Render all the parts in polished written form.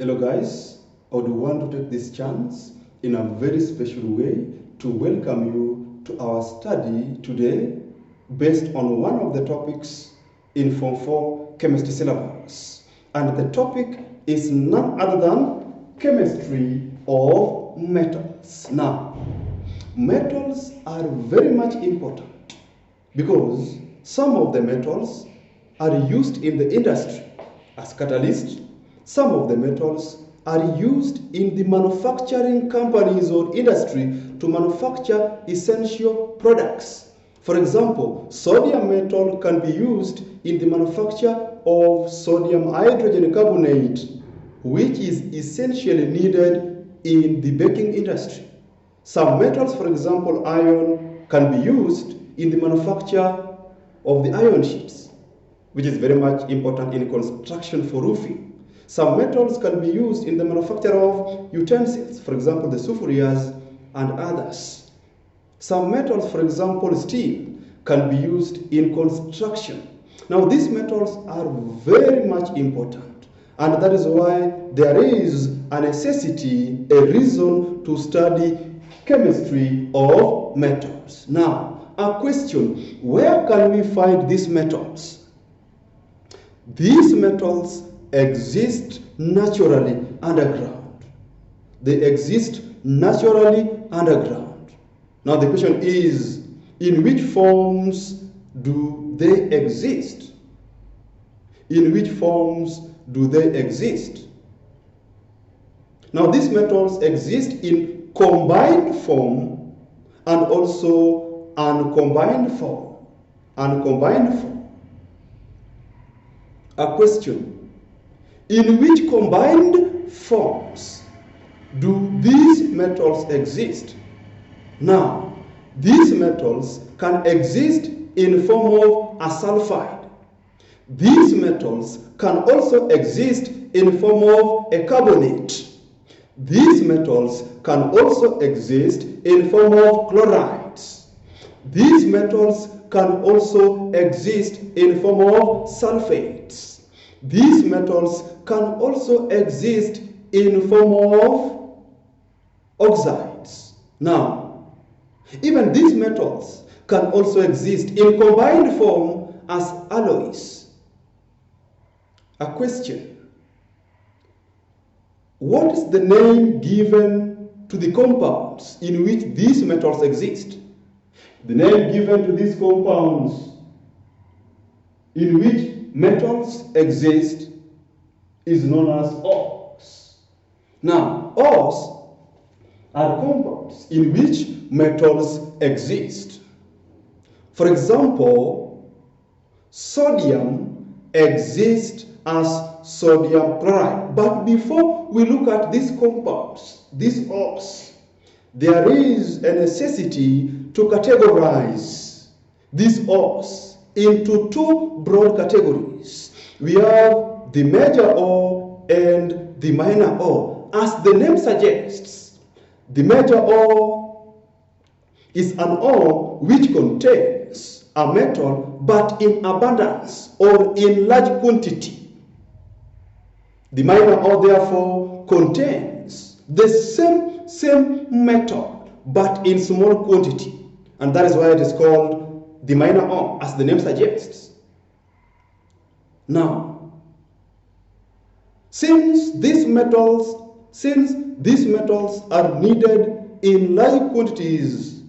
Hello guys, I would want to take this chance in a very special way to welcome you to our study today based on one of the topics in Form 4 chemistry syllabus. And the topic is none other than chemistry of metals. Now, metals are very much important because some of the metals are used in the industry as catalysts. Some of the metals are used in the manufacturing companies or industry to manufacture essential products. For example, sodium metal can be used in the manufacture of sodium hydrogen carbonate, which is essentially needed in the baking industry. Some metals, for example, iron, can be used in the manufacture of the iron sheets, which is very much important in construction for roofing. Some metals can be used in the manufacture of utensils, for example, the sulfurias and others. Some metals, for example, steel, can be used in construction. Now, these metals are very much important, and that is why there is a necessity, a reason to study chemistry of metals. Now, a question, where can we find these metals? These metals exist naturally underground. They exist naturally underground. Now the question is, in which forms do they exist? In which forms do they exist? Now these metals exist in combined form and also uncombined form. Uncombined form. A question, in which combined forms do these metals exist? Now, these metals can exist in form of a sulfide. These metals can also exist in form of a carbonate. These metals can also exist in form of chlorides. These metals can also exist in form of sulfates. These metals can also exist in form of oxides. Now, even these metals can also exist in combined form as alloys. A question, what is the name given to the compounds in which these metals exist? The name given to these compounds in which metals exist is known as ores. Now, ores are compounds in which metals exist. For example, sodium exists as sodium chloride. But before we look at these compounds, these ores, there is a necessity to categorize these ores into two broad categories. We have the major ore and the minor ore. As the name suggests, the major ore is an ore which contains a metal but in abundance or in large quantity. The minor ore therefore contains the same metal but in small quantity, and that is why it is called the minor ore, as the name suggests. Now, since these metals are needed in large quantities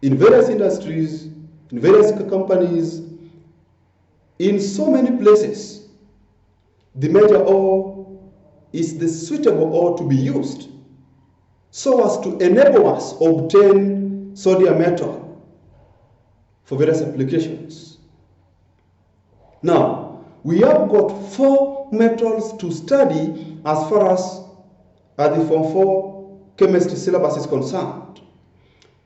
in various industries, in various companies, in so many places, the major ore is the suitable ore to be used so as to enable us obtain sodium metal for various applications. Now, we have got 4 metals to study as far as the Form 4 chemistry syllabus is concerned.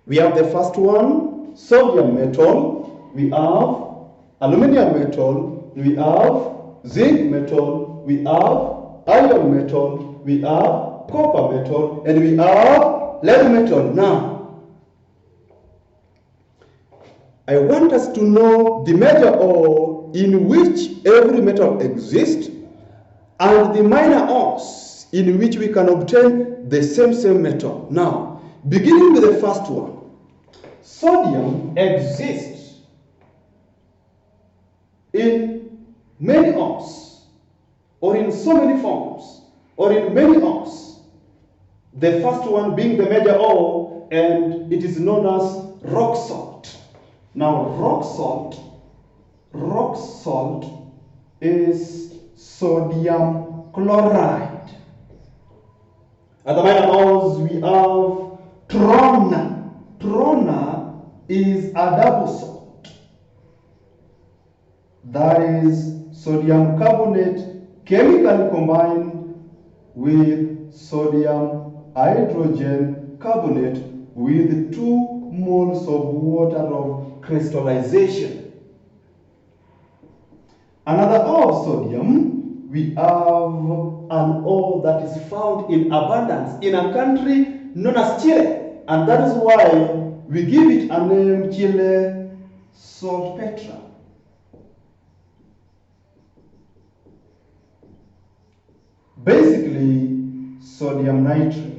We have the first one, sodium metal, we have aluminum metal, we have zinc metal, we have iron metal, we have copper metal, and we have lead metal. Now, I want us to know the major ore in which every metal exists and the minor ores in which we can obtain the same metal. Now, beginning with the first one, sodium exists in many ores, or in so many forms, or in many ores. The first one being the major ore, and it is known as rock salt. Now, rock salt is sodium chloride. At the minor ores, we have trona. Trona is a double salt. That is sodium carbonate chemically combined with sodium hydrogen carbonate with 2 moles of water of crystallization. Another ore of sodium, we have an ore that is found in abundance in a country known as Chile, and that is why we give it a name, Chile saltpeter. Basically, sodium nitrate.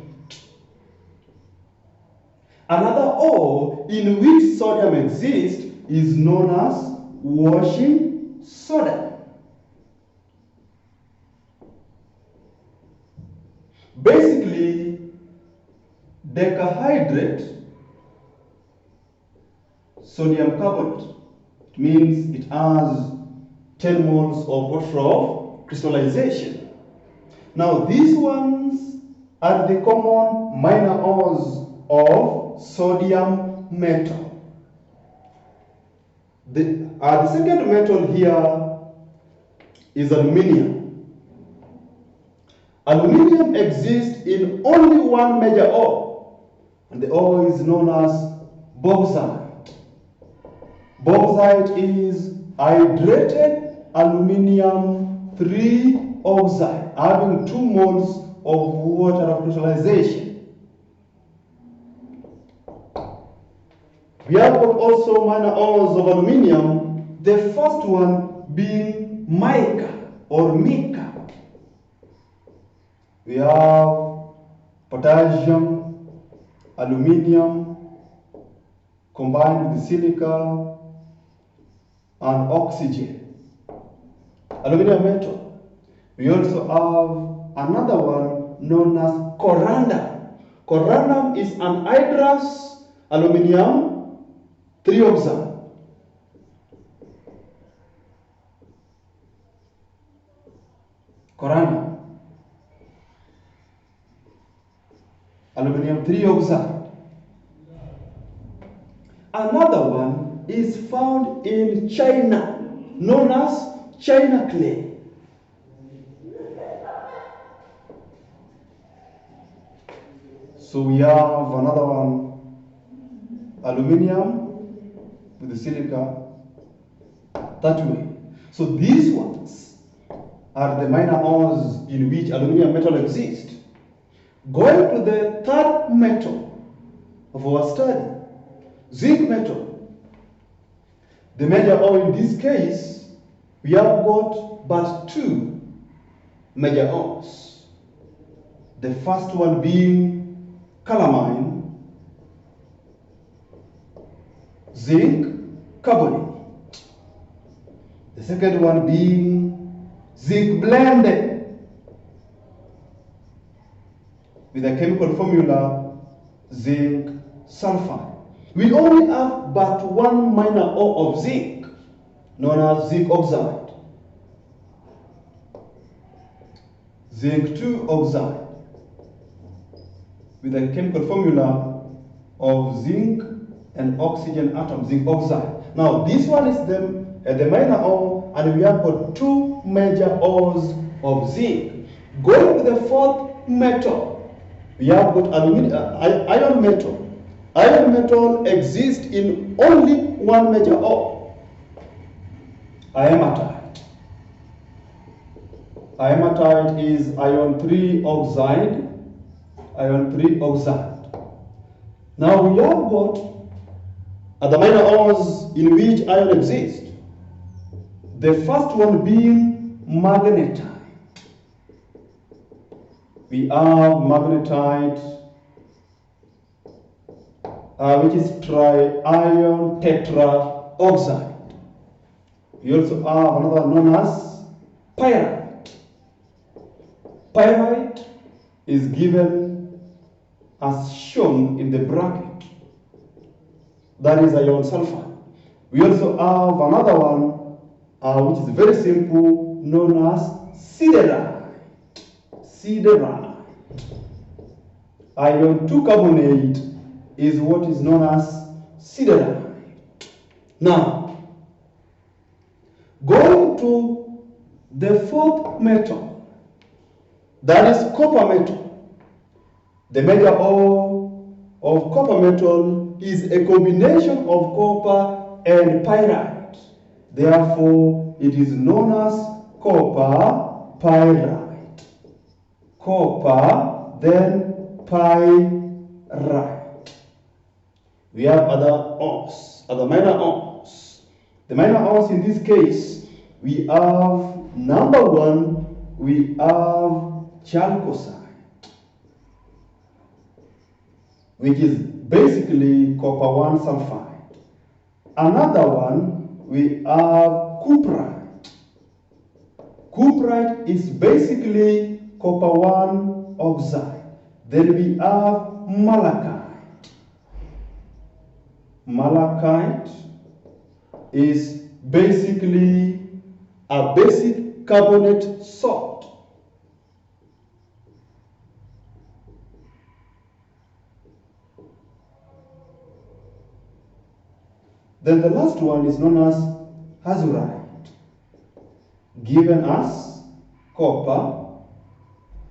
Another ore in which sodium exists is known as washing soda. Basically, decahydrate sodium carbonate means it has 10 moles of water of crystallization. Now, these ones are the common minor ores of sodium metal. The second metal here is aluminium. Aluminium exists in only one major ore, and the ore is known as bauxite. Bauxite is hydrated aluminium 3 oxide, having 2 moles of water of crystallization. We have got also minor ores of aluminium, the first one being mica or mica. We have potassium, aluminium, combined with silica and oxygen. Aluminium metal. We also have another one known as corundum. Corundum is an hydrous aluminium 3 oxide. Corundum. Aluminium 3 oxide. Another one is found in China, known as China clay. So we have another one, aluminium with the silica that way. So these ones are the minor ores in which aluminium metal exists. Going to the third metal of our study, zinc metal. The major ore in this case, we have got but 2 major ores. The first one being calamine, zinc carbonate. The second one being zinc blended with a chemical formula zinc sulfide. We only have but 1 minor ore of zinc, known as zinc oxide. Zinc 2 oxide with a chemical formula of zinc and oxygen atom, zinc oxide. Now, this one is the minor ore, and we have got 2 major ores of zinc. Going to the fourth metal, we have got iron metal. Iron metal exists in only 1 major ore, hematite. Hematite is iron 3 oxide. Iron 3 oxide. Now we have got the minor ores in which iron exists. The first one being magnetite. We have magnetite, which is tri-iron tetraoxide. We also have another known as pyrite. Pyrite is given as shown in the bracket. That is iron sulfide. We also have another one, which is very simple, known as siderite. Siderite. Iron 2 carbonate is what is known as siderite. Now, going to the fourth metal, that is copper metal. The major ore of copper metal is a combination of copper and pyrite. Therefore, it is known as copper pyrite. Copper, then pyrite. We have other ores, other minor ores. The minor ores in this case, we have number one, we have chalcocite, which is basically copper 1 sulfide. Another one, we have cuprite. Cuprite is basically copper 1 oxide. Then we have malachite. Malachite is basically a basic carbonate salt. Then the last one is known as azurite, given as copper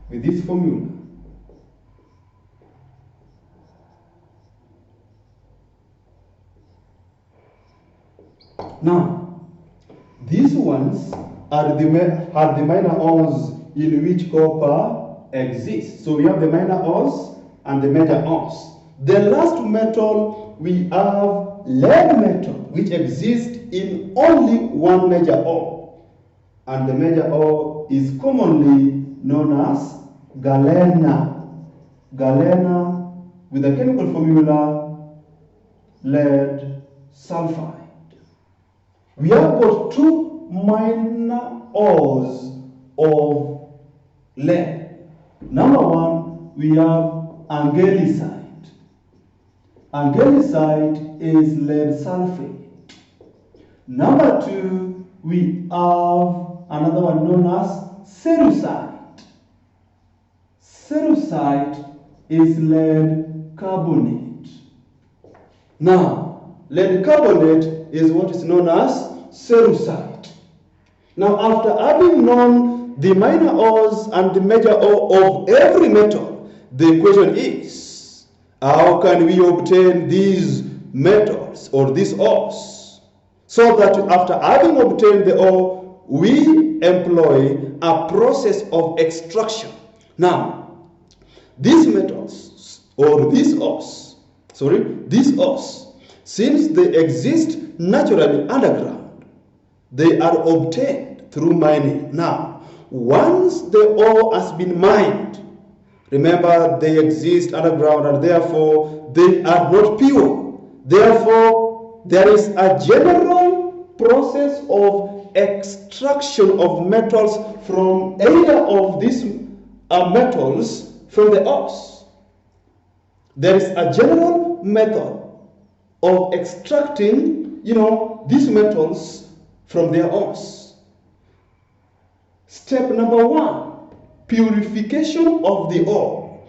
with this formula. Now, these ones are the minor ores in which copper exists. So we have the minor ores and the major ores. The last metal, we have lead metal, which exists in only one major ore. And the major ore is commonly known as galena. Galena with the chemical formula lead sulfide. We have got two minor ores of lead. Number one, we have angelicite. Angelicite is lead sulfate. Number two, we have another one known as cerussite. Cerussite is lead carbonate. Now, lead carbonate is what is known as cerussite. Now, after having known the minor ores and the major ore of every metal, the question is, how can we obtain these metals or these ores? So that after having obtained the ore, we employ a process of extraction. Now, these metals or these ores, since they exist naturally underground, they are obtained through mining. Now, once the ore has been mined, remember they exist underground and therefore they are not pure. Therefore, there is a general process of extraction of metals from either of these metals from the ores. There is a general method of extracting, these metals from their ores. Step number one, purification of the ore.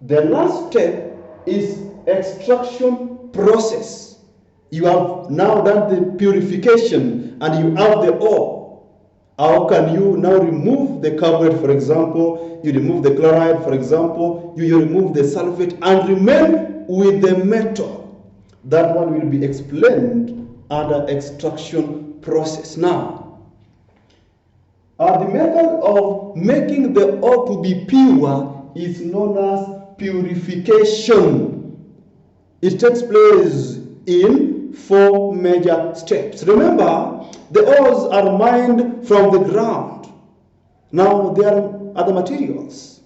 The last step is extraction process. You have now done the purification and you have the ore. How can you now remove the carbonate, for example? You remove the chloride, for example. You remove the sulfate and remain with the metal. That one will be explained under extraction process. Now, the method of making the ore to be pure is known as purification. It takes place in 4 major steps. Remember, the ores are mined from the ground. Now, there are other materials.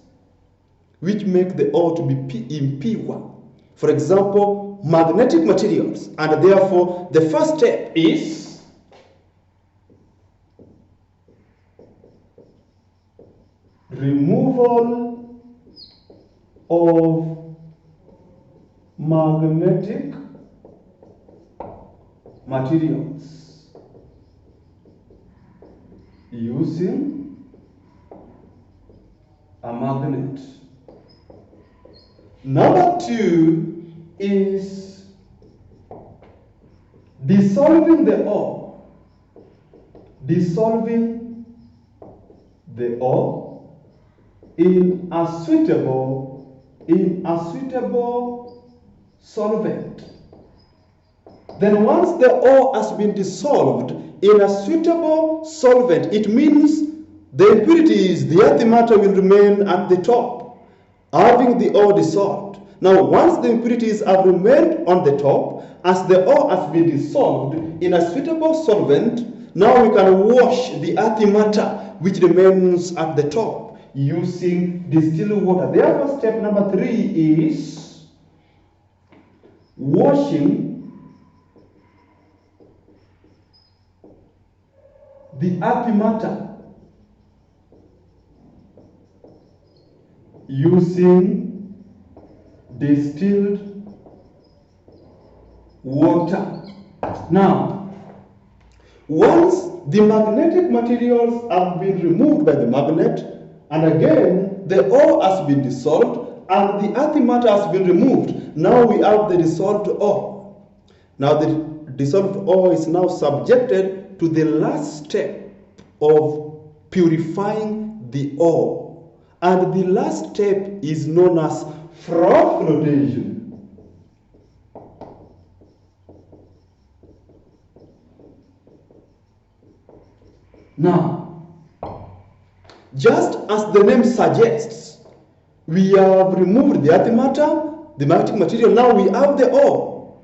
which make the ore to be impure. For example, magnetic materials. And therefore, the first step is removal of magnetic materials using a magnet. Number two is dissolving the ore. Dissolving the ore in a suitable solvent. Then once the ore has been dissolved in a suitable solvent, it means the impurities, the earthy matter will remain at the top, having the ore dissolved. Now, once the impurities have remained on the top, as the ore has been dissolved in a suitable solvent, now we can wash the earthy matter which remains at the top using distilled water. Therefore, step number 3 is washing the earthy matter using distilled water. Now, once the magnetic materials have been removed by the magnet, and again the ore has been dissolved and the earthy matter has been removed, now we have the dissolved ore. Now the dissolved ore is now subjected to the last step of purifying the ore. And the last step is known as froth flotation. Now, just as the name suggests, we have removed the earthy matter, the magnetic material, now we have the ore.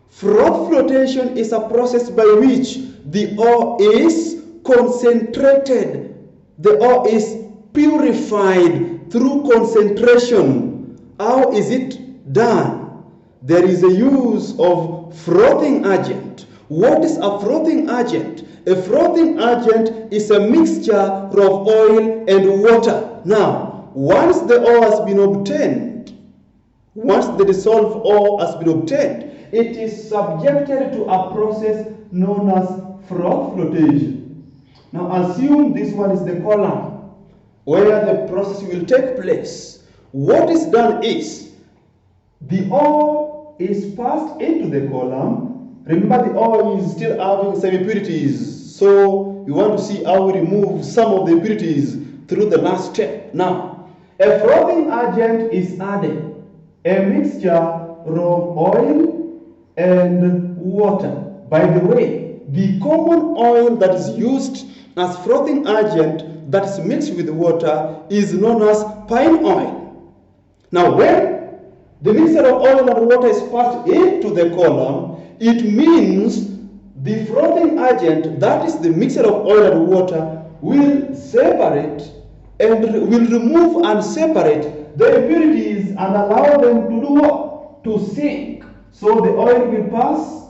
Froth flotation is a process by which the ore is concentrated. The ore is purified through concentration. How is it done? There is a use of frothing agent. What is a frothing agent? A frothing agent is a mixture of oil and water. Now, once the ore has been obtained, once the dissolved ore has been obtained, it is subjected to a process known as froth flotation. Now, assume this one is the column where the process will take place. What is done is the ore is passed into the column. Remember, the ore is still having some impurities. So we want to see how we remove some of the impurities through the last step. Now, a frothing agent is added, a mixture of oil and water. By the way, the common oil that is used as frothing agent that is mixed with water is known as pine oil. Now, when the mixture of oil and water is passed into the column, it means the frothing agent, that is the mixture of oil and water, will separate and will remove and separate the impurities and allow them to do what? To sink. So the oil will pass,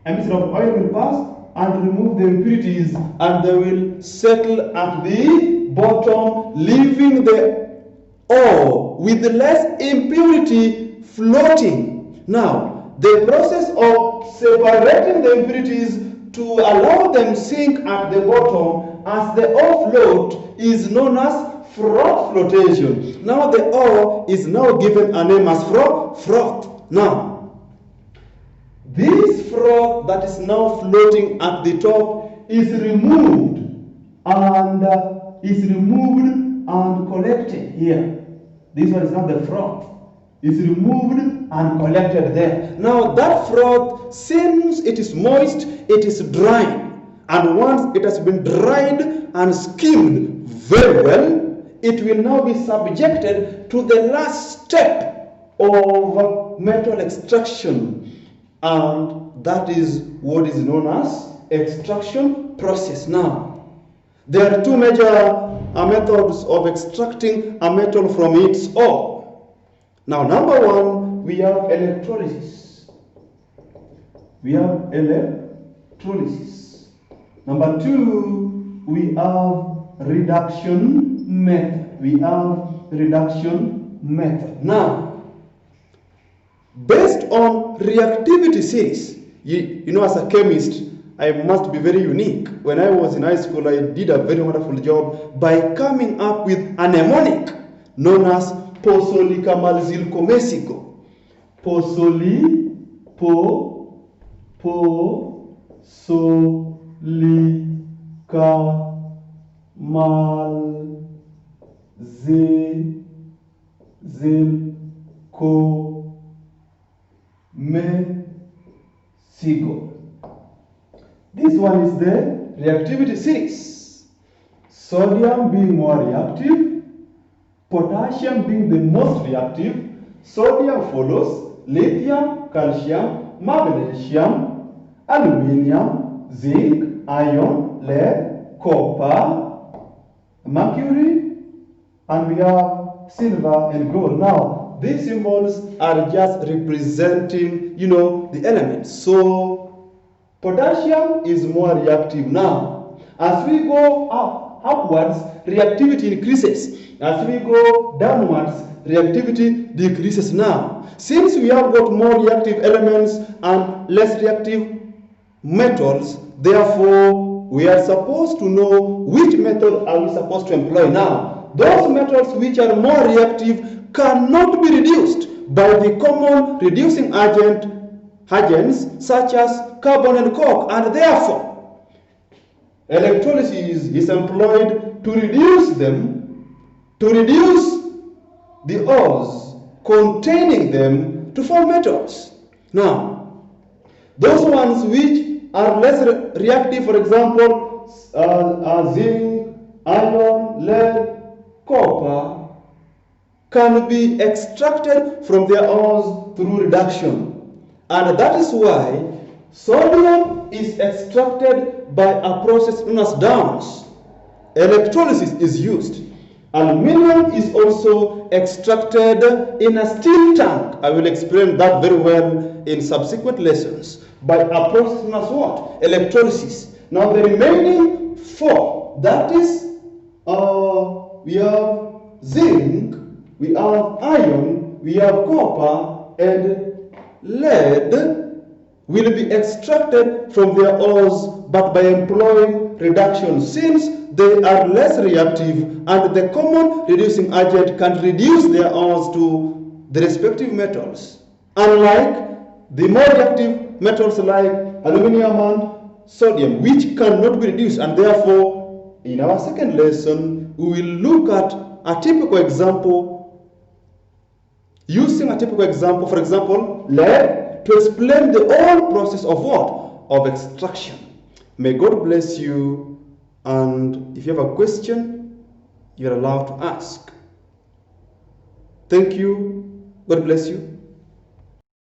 a mixture of oil will pass and remove the impurities, and they will settle at the bottom, leaving the ore with less impurity floating. Now, the process of separating the impurities to allow them sink at the bottom as the ore float is known as froth flotation. Now the ore is now given a name as froth. Now, this froth that is now floating at the top is removed and collected here. This one is not the froth. It's removed and collected there. Now that froth, since it is moist, it is dry. And once it has been dried and skimmed very well, it will now be subjected to the last step of metal extraction. And that is what is known as extraction process. Now, there are two major methods of extracting a metal from its ore. Now, number one, we have electrolysis. We have electrolysis. Number two, we have reduction method. We have reduction method. Now, based on reactivity series, you know, as a chemist, I must be very unique. When I was in high school, I did a very wonderful job by coming up with a mnemonic known as posolikamalzilkomesico. Posolikamalzilkomesico. This one is the reactivity series. Sodium being more reactive, potassium being the most reactive, Sodium follows, lithium, calcium, magnesium, aluminium, zinc, iron, lead, copper, mercury, and we have silver and gold. Now, these symbols are just representing, you know, the elements. So, potassium is more reactive now. As we go upwards, reactivity increases. As we go downwards, reactivity decreases now. Since we have got more reactive elements and less reactive metals, therefore, we are supposed to know which method are we supposed to employ now. Those metals which are more reactive cannot be reduced by the common reducing agents such as carbon and coke, and therefore electrolysis is employed to reduce them, to reduce the ores containing them to form metals. Now, those ones which are less reactive, for example, zinc, iron, lead, copper, can be extracted from their ores through reduction. And that is why sodium is extracted by a process known as Downs. Electrolysis is used. Aluminium is also extracted in a steel tank. I will explain that very well in subsequent lessons. By a process known as what? Electrolysis. Now the remaining four, that is, we have zinc, we have iron, we have copper, and lead will be extracted from their ores, but by employing reduction, since they are less reactive and the common reducing agent can reduce their ores to the respective metals. Unlike the more reactive metals like aluminum and sodium, which cannot be reduced, and therefore in our second lesson we will look at a typical example, using a typical example, for example, lead, to explain the whole process of what? Of extraction. May God bless you, and if you have a question, you're allowed to ask. Thank you. God bless you.